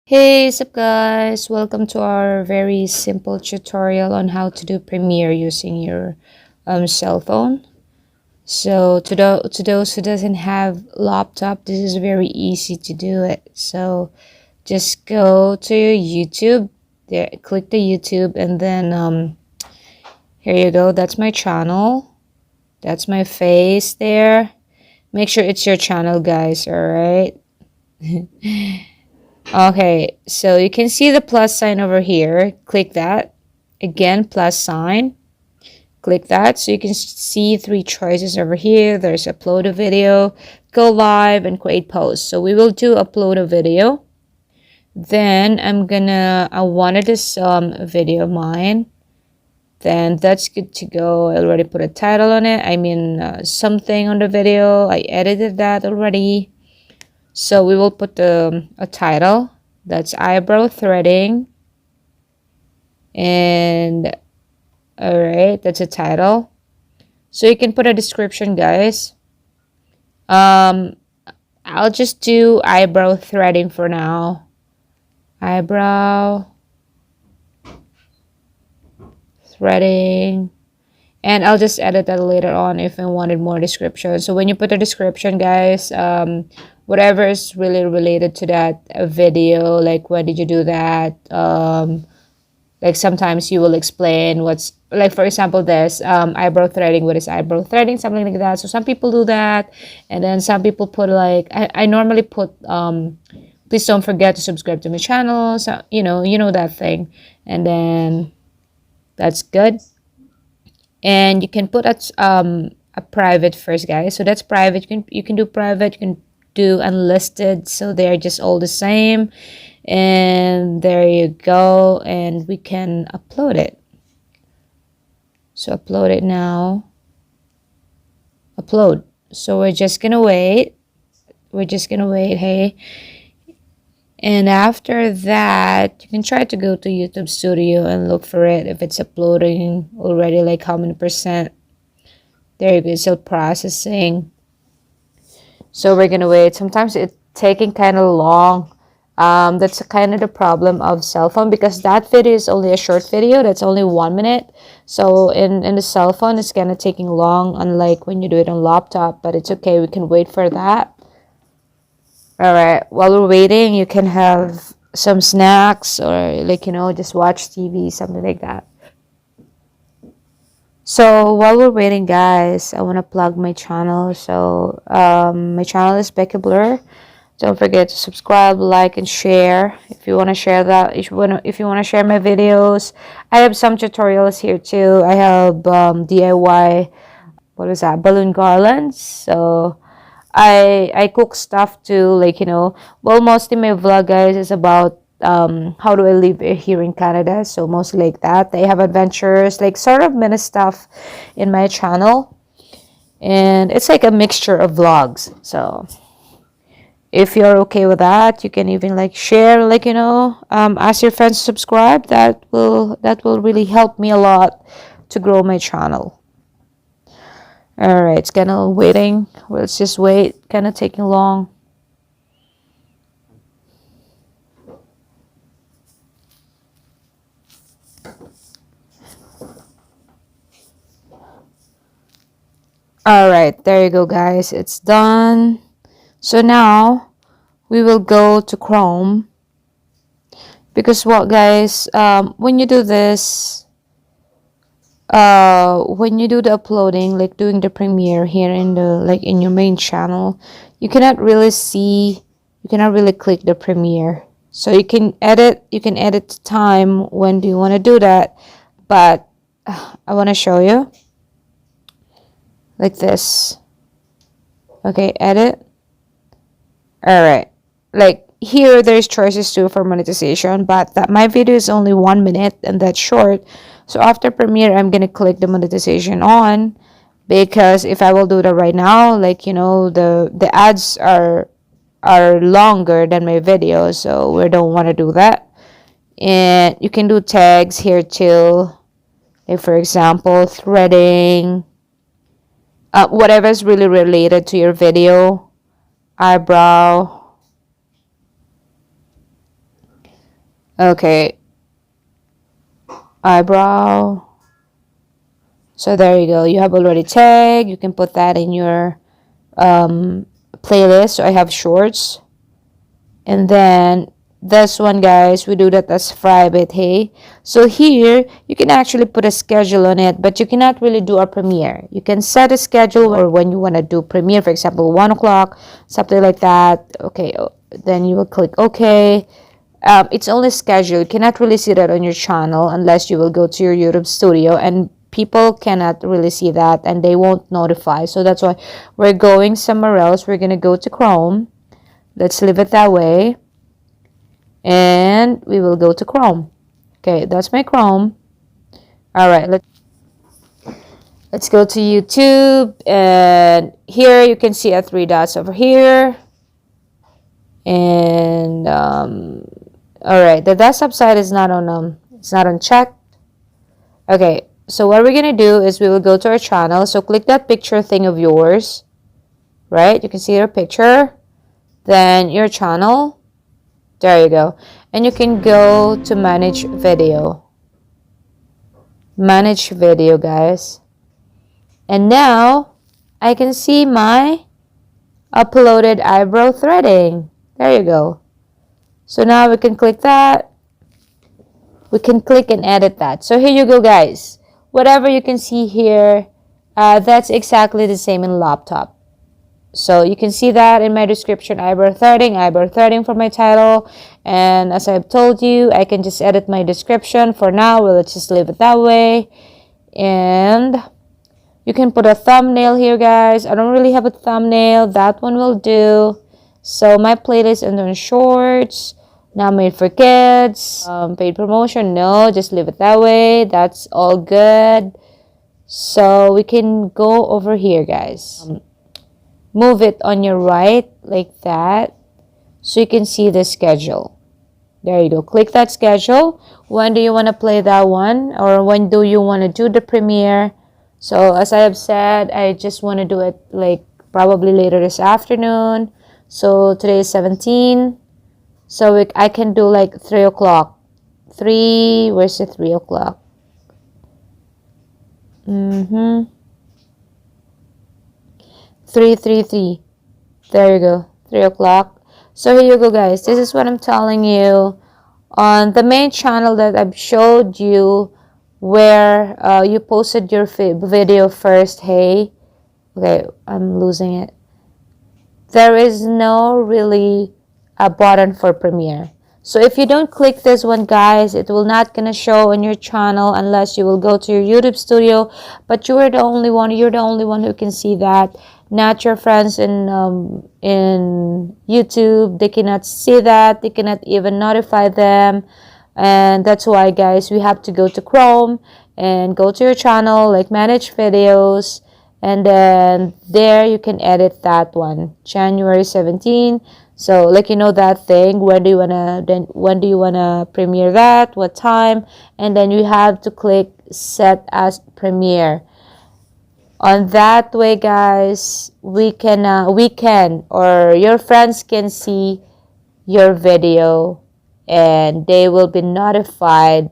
Hey, what's up guys? Welcome to our very simple tutorial on how to do Premiere using your cell phone. So to those who doesn't have laptop, this is very easy to do it. So just go to your YouTube, there, click the YouTube, and then here you go. That's my channel. That's my face there. Make sure it's your channel, guys. All right. Okay, so you can see the plus sign over here. Click that. Again, plus sign. Click that. So you can see three choices over here. There's upload a video, go live, and create post. So we will do upload a video. Then I wanted this video of mine. Then that's good to go. I already put a title on it. I mean something on the video. I edited that already. So we will put a title. That's eyebrow threading. And all right, that's a title. So you can put a description, guys. I'll just do eyebrow threading for now. Eyebrow threading. And I'll just edit that later on if I wanted more description. So when you put a description, guys, whatever is really related to that video, like when did you do that, like sometimes you will explain what's, like for example this eyebrow threading, what is eyebrow threading, something like that. So some people do that, and then some people put like I normally put please don't forget to subscribe to my channel, so you know that thing. And then that's good. And you can put a private first, guys. So that's private. You can do private, you can do unlisted, so they're just all the same. And there you go, and we can upload it. So upload it now. Upload. So we're just gonna wait. Hey. And after that, you can try to go to YouTube Studio and look for it if it's uploading already, like how many percent. There you go, it's still processing. So we're gonna wait. Sometimes it's taking kind of long. That's kind of the problem of cell phone, because that video is only a short video. That's only 1 minute. So in the cell phone, it's kind of taking long, unlike when you do it on laptop. But it's okay. We can wait for that. All right, while we're waiting, you can have some snacks, or like just watch TV, something like that. So while we're waiting, guys, I want to plug my channel. So my channel is Becky. Don't forget to subscribe, like, and share if you want to share that. If you want to share my videos, I have some tutorials here too. I have DIY, what is that, balloon garlands. So I cook stuff too, like well, mostly my vlog, guys, is about how do I live here in Canada. So mostly like that. They have adventures, like sort of mini stuff in my channel, and it's like a mixture of vlogs. So if you're okay with that, you can even like share, like ask your friends to subscribe. That will really help me a lot to grow my channel. All right, it's kind of waiting. Let's just wait. Kind of taking long. All right, there you go, guys. It's done. So now we will go to Chrome, because what, guys, when you do this, when you do the uploading, like doing the Premiere here in the in your main channel, you cannot really click the Premiere. So you can edit the time when do you want to do that, but I want to show you like this. Okay, edit. All right, like here there's choices too for monetization, but that my video is only 1 minute and that's short. So after Premiere, I'm gonna click the monetization on, because if I will do that right now, like the ads are longer than my video, so we don't want to do that. And you can do tags here too, like for example threading, whatever is really related to your video. Eyebrow, Okay, eyebrow. So there you go. You have already tagged. You can put that in your playlist. So I have shorts. And then this one, guys, we do that as private. Hey, so here you can actually put a schedule on it, but you cannot really do a premiere. You can set a schedule, or when you want to do premiere, for example 1 o'clock, something like that. Okay, then you will click OK. It's only scheduled. You cannot really see that on your channel unless you will go to your YouTube studio, and people cannot really see that and they won't notify. So that's why we're going somewhere else. We're gonna go to Chrome. Let's leave it that way, and we will go to Chrome. Okay, that's my Chrome. All right, let's go to YouTube, and here you can see 3 dots over here. And all right, the desktop side is not on it's not unchecked. Okay, so what we're gonna do is we will go to our channel. So click that picture thing of yours, right? You can see your picture, then your channel. There you go. And you can go to manage video. Manage video, guys. And now I can see my uploaded eyebrow threading. There you go. So now we can click that. We can click and edit that. So here you go, guys. Whatever you can see here, that's exactly the same in laptop. So you can see that in my description, eyebrow threading for my title. And as I've told you, I can just edit my description. For now, let's just leave it that way. And you can put a thumbnail here, guys. I don't really have a thumbnail. That one will do. So my playlist and then shorts. Not made for kids. Paid promotion, no. Just leave it that way. That's all good. So we can go over here, guys. Move it on your right like that, so you can see the schedule. There you go. Click that schedule. When do you want to play that one, or when do you want to do the premiere? So as I have said, I just want to do it like probably later this afternoon. So today is 17, so I can do like 3 o'clock. Where's the 3 o'clock? 3. There you go. 3 o'clock. So here you go, guys. This is what I'm telling you on the main channel that I've showed you, where you posted your video first. Hey, okay, I'm losing it. There is no really a button for premiere. So if you don't click this one, guys, it will not gonna show on your channel unless you will go to your YouTube studio. But you are the only one. You're the only one who can see that. Not your friends in YouTube. They cannot see that. They cannot even notify them. And that's why, guys, we have to go to Chrome and go to your channel, like manage videos, and then there you can edit that one, January 17. So like, you know, that thing, when do you wanna premiere that, what time, and then you have to click set as premiere. On that way, guys, we can or your friends can see your video, and they will be notified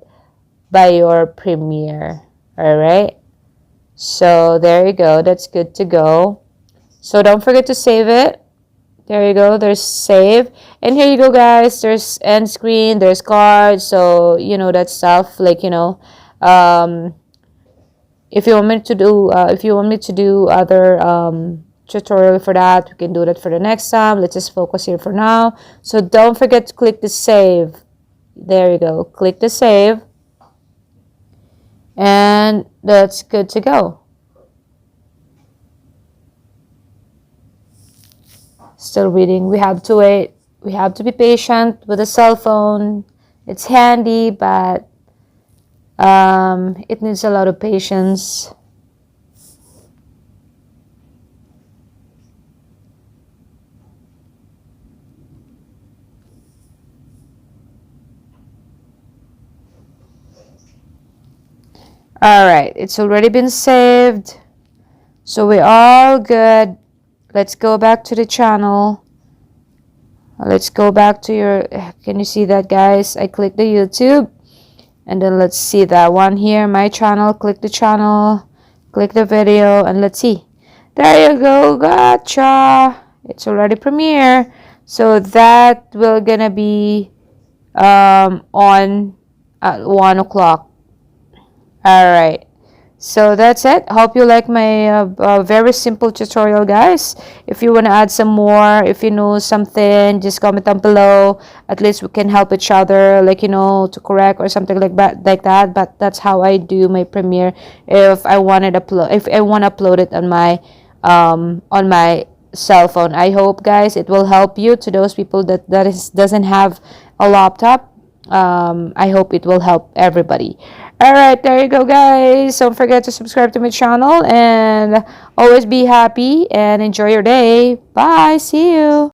by your premiere. All right, so there you go. That's good to go. So don't forget to save it. There you go. There's save, and here you go, guys. There's end screen, there's cards, so you know that stuff, like, you know, if you want me to do other tutorial for that, we can do that for the next time. Let's just focus here for now. So don't forget to click the save. There you go. Click the save, and that's good to go. Still reading. We have to wait. We have to be patient with the cell phone. It's handy, but it needs a lot of patience. All right, it's already been saved, so we're all good. Let's go back to the channel. Let's go back to your, can you see that, guys? I click the YouTube, and then let's see that one here, my channel. Click the channel, click the video, and let's see. There you go, gotcha. It's already premiere. So that will gonna be on at 1 o'clock. All right, so that's it. Hope you like my very simple tutorial, guys. If you want to add some more, if you know something, just comment down below. At least we can help each other, like, to correct or something like that. But that's how I do my Premiere. If I want to upload it on my cell phone. I hope, guys, it will help you. To those people that doesn't have a laptop, I hope it will help everybody. All right, there you go, guys. Don't forget to subscribe to my channel, and always be happy and enjoy your day. Bye. See you.